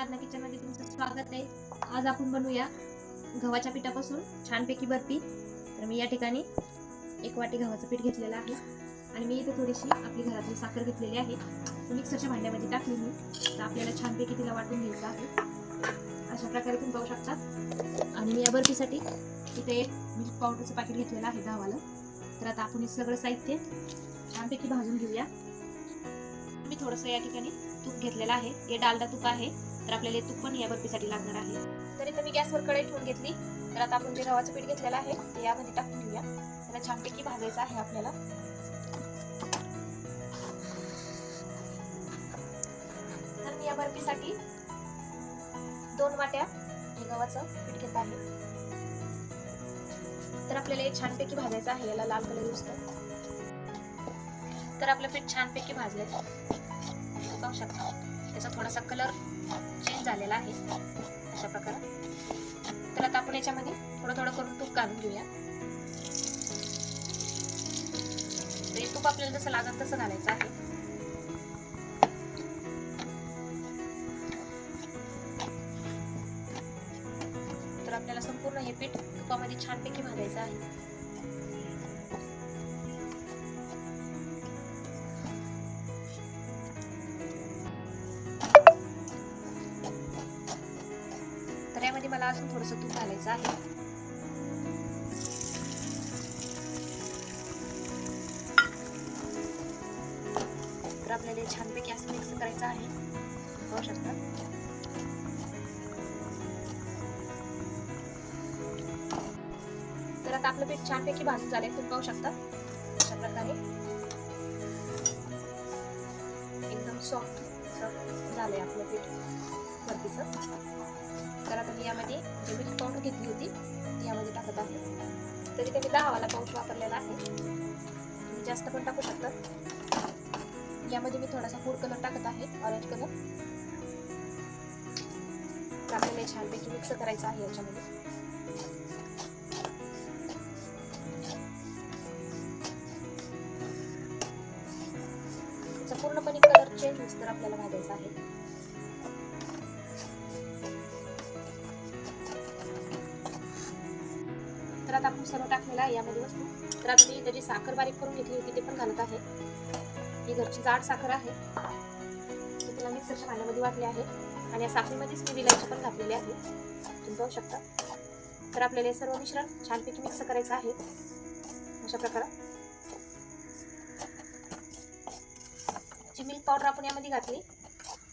साधना kitchen मध्ये तुमचं स्वागत आहे। आज आपण बनवूया गव्हाच्या पिठापासून छानपैकी बर्फी। तर मी या ठिकाणी 1 वाटी गव्हाचं पीठ घेतलेलं आहे आणि मी इथे थोडीशी आपली घरातली साखर घेतलेली आहे, मिक्सरच्या भांड्यामध्ये टाकली मी। तर आपल्याला छानपैकी तिला वाटून घ्यायचं आहे। अशा प्रकारे तुम्ही पाहू शकता। आणि मी या बर्फीसाठी इथे मिल्क पावडरचं पॅकेट घेतलेलं आहे 10 वालं। तर आता आपण हे सगळं साहित्य छानपैकी भाजून घेऊया। मी थोडंसं या ठिकाणी तूप घेतलेलं आहे, हे डालडा तूप आहे। तर आपल्याला तूप पण या बर्फीसाठी लागणार आहे। तर इथे मी गॅसवर कढई ठेवून घेतली। तर आता आपण जे गव्हाचं पीठ घेतलेलं आहे ते यामध्ये टाकून घेऊया। त्याला छानपैकी भाजायचं आहे आपल्याला। तर मी या बर्फीसाठी 2 वाट्या गव्हाचं पीठ घेत आहे। तर आपल्याला हे छानपैकी भाजायचं आहे, याला लाल कलर येऊस्तोवर। तर आपलं पीठ छानपैकी भाजलंय, पाहू शकता त्याचा थोडासा कलर चेंज झालेला आहे अशा प्रकारे। तर आता आपण याच्यामध्ये थोडं थोडं करून तूप घालून घेऊया। तर हे तूप आपल्याला जसं लागेल तसं घालायचं आहे। तर आपल्याला संपूर्ण हे पीठ तुपामध्ये छानपैकी भाजायचं आहे। तर यामध्ये मला अजून थोडंसं तूप घालायचं आहे। तर आपल्याला छानपैकी असं मिक्स करायचं आहे, पाहू शकता। तर आता आपलं पीठ छानपैकी भाजून झालंय, तुम्ही पाहू शकता अशा प्रकारे एकदम सॉफ्ट झालंय आपलं पीठ बर्फीचं। तर आता मी यामध्ये जे मिल्क पावडर घेतली होती ती यामध्ये टाकत आहे। तरी ते मी 10 वाला पाऊच वापरलेला आहे, तुम्ही जास्त पण टाकू शकता। यामध्ये मी थोडासा फूड कलर टाकत आहे, ऑरेंज कलर। तर आपल्याला छानपैकी मिक्स करायचं आहे याच्यामध्ये। त्याचा पूर्णपणे कलर चेंज होऊस तर आपल्याला भाजायचं आहे। तर आता आपण सर्व टाकलेलं आहे यामध्ये वस्तू। तर आता मी त्याची साखर बारीक करून घेतली होती ते पण घालत आहे। ही घरची जाड साखर आहे, ती तिला मिक्सरच्या भांड्यामध्ये वाटली आहे आणि या साखरेमध्येच मी विलायची पण घातलेली आहे, तुम्ही पाहू शकता। तर आपल्याला हे सर्व मिश्रण छानपैकी मिक्स करायचं आहे अशा प्रकारे। जी मिल्क पावडर आपण यामध्ये घातली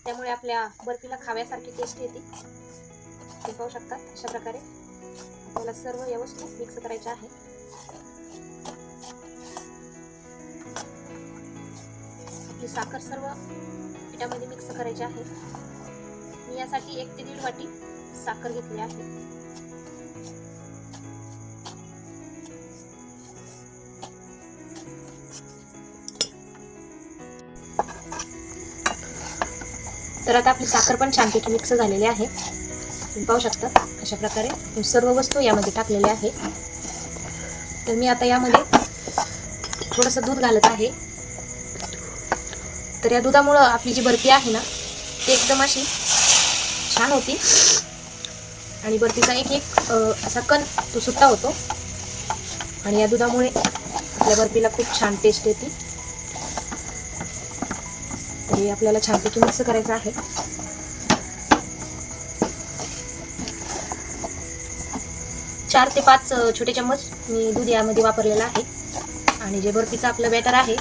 त्यामुळे आपल्या बर्फीला खाव्यासारखी टेस्ट येते, तुम्ही पाहू शकता अशा प्रकारे। आपल्याला सर्व या वस्तू मिक्स करायच्या आहे। आपली साखर सर्व पिठामध्ये मिक्स करायची आहे। मी यासाठी 1 ते 1.5 वाटी साखर घेतली आहे। तर आता आपली साखर पण छानपैकी मिक्स झालेली आहे, तुम्ही पाहू शकता अशा प्रकारे सर्व वस्तू यामध्ये टाकलेल्या आहे। तर मी आता यामध्ये थोडंसं दूध घालत आहे। तर या दुधामुळं आपली जी बर्फी आहे ना ती एकदम अशी छान होती आणि बर्फीचा एक असा कण तो सुट्टा होतो आणि या दुधामुळे आपल्या बर्फीला खूप छान टेस्ट येते। हे आपल्याला छानपैकी मिक्स करायचं आहे। 4 ते 5 छोटे चम्मच मी दूध यामध्ये वापरलेलं आहे आणि जे बर्फीचं आपलं बॅटर आहे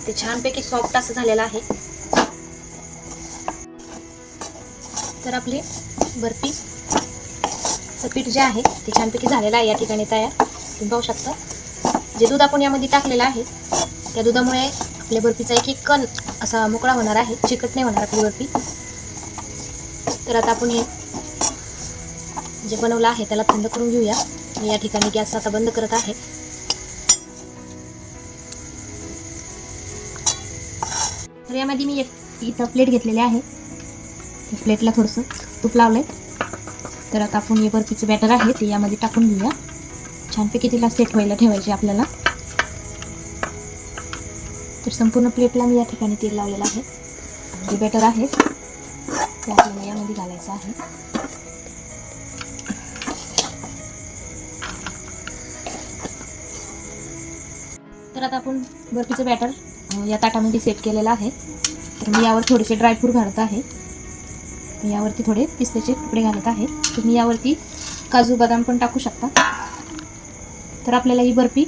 ते छानपैकी सॉफ्ट असं झालेलं आहे। तर आपली बर्फीचं पीठ जे आहे ते छानपैकी झालेलं आहे या ठिकाणी तयार, तुम्ही पाहू शकता। जे दूध आपण यामध्ये टाकलेलं आहे त्या दुधामुळे आपल्या बर्फीचा एक कण असा मोकळा होणार आहे, चिकट नाही होणार आपली बर्फी। तर आता आपण हे जे बनवलं आहे त्याला थंड करून घेऊया। मी या ठिकाणी गॅस आता बंद करत आहे। तर यामध्ये मी इथं प्लेट घेतलेली आहे, प्लेटला थोडंसं तूप लावलंय। तर आता आपण हे बर्फीचं बॅटर आहे ते यामध्ये टाकून घेऊया। छानपैकी तिला सेट व्हायला ठेवायचे आपल्याला। तर संपूर्ण प्लेटला मी या ठिकाणी तेल लावलेलं आहे। जे बॅटर आहे ते आपल्याला यामध्ये घालायचं आहे. तर आता आपण बर्फीचं बॅटर या ताटामध्ये सेट केलेलं आहे. तर मी यावर थोडेसे ड्रायफ्रूट घालत आहे. मी यावरती थोडे पिस्त्याचे तुकडे घालत आहे. तुम्ही यावरती काजू बदाम पण टाकू शकता. तर आपल्याला ही बर्फी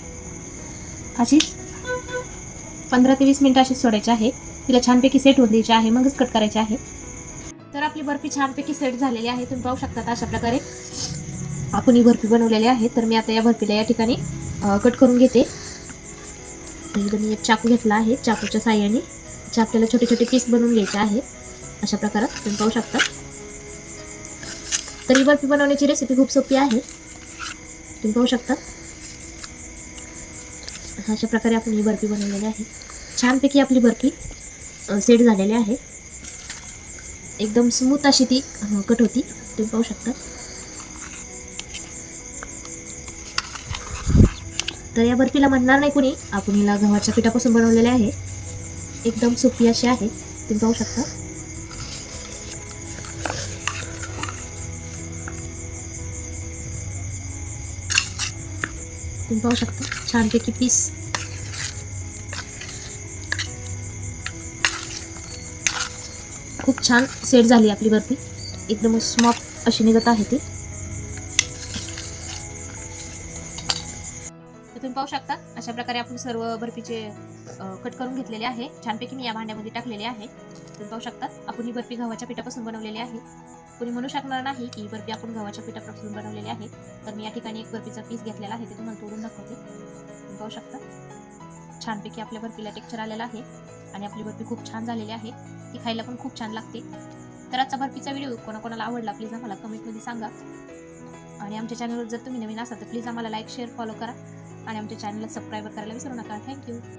अशी 15 ते 20 मिनिटं अशी सोडायची आहे. तिला छानपैकी सेट होऊन द्यायची आहे, मगच कट करायची आहे. तर आपली बर्फी छानपैकी सेट झालेली आहे. तुम्ही पाहू शकता अशा प्रकारे आपण ही बर्फी बनवलेली आहे. तर मी आता या बर्फीला या ठिकाणी कट करून घेते. तर इथं मी एक चाकू घेतला आहे. चाकूच्या साहाय्याने आपल्याला छोटे छोटे पीस बनवून घ्यायचे आहे. अशा प्रकारे तुम्ही पाहू शकता. तर ही बर्फी बनवण्याची रेसिपी खूप सोपी आहे. तुम्ही पाहू शकता अशा प्रकारे आपण ही बर्फी बनवलेली आहे. छानपैकी आपली बर्फी सेट झालेली आहे. एकदम स्मूथ अशी ती कट होती. तुम्ही पाहू शकता. तर या बर्फीला म्हणणार नाही कुणी, आपण हिला गव्हाच्या पिठापासून बनवलेले आहे. एकदम सोपी अशी आहे. तुम्ही पाहू शकता. तुम्ही पाहू शकता छानपैकी पीस खूप छान सेट झाली आपली बर्फी. एकदम स्मॉथ अशी निघत आहे ती. तुम्ही पाहू शकता अशा प्रकारे आपण सर्व बर्फीचे कट करून घेतलेले आहे. छानपैकी मी या भांड्यामध्ये टाकलेले आहे. तुम्ही पाहू शकता आपण ही बर्फी गव्हाच्या पिठापासून बनवलेली आहे. कोणी म्हणू शकणार नाही की ही बर्फी आपण गव्हाच्या पिठापासून बनवलेली आहे. तर मी या ठिकाणी एक बर्फीचा पीस घेतलेला आहे, ते तुम्हाला तोडून दाखवते. तुम्ही पाहू शकता छानपैकी आपल्या बर्फीला टेक्स्चर आलेला आहे आणि आपली बर्फी खूप छान झालेली आहे. ती खायला पण खूप छान लागते. तर आजचा बर्फीचा व्हिडिओ कोणाकोणाला आवडला प्लीज आम्हाला कमेंटमध्ये सांगा. आणि आमच्या चॅनलवर जर तुम्ही नवीन असाल तर प्लीज आम्हाला लाईक शेअर फॉलो करा आणि आमच्या चॅनलला सबस्क्राईब करायला विसरू नका. थँक्यू.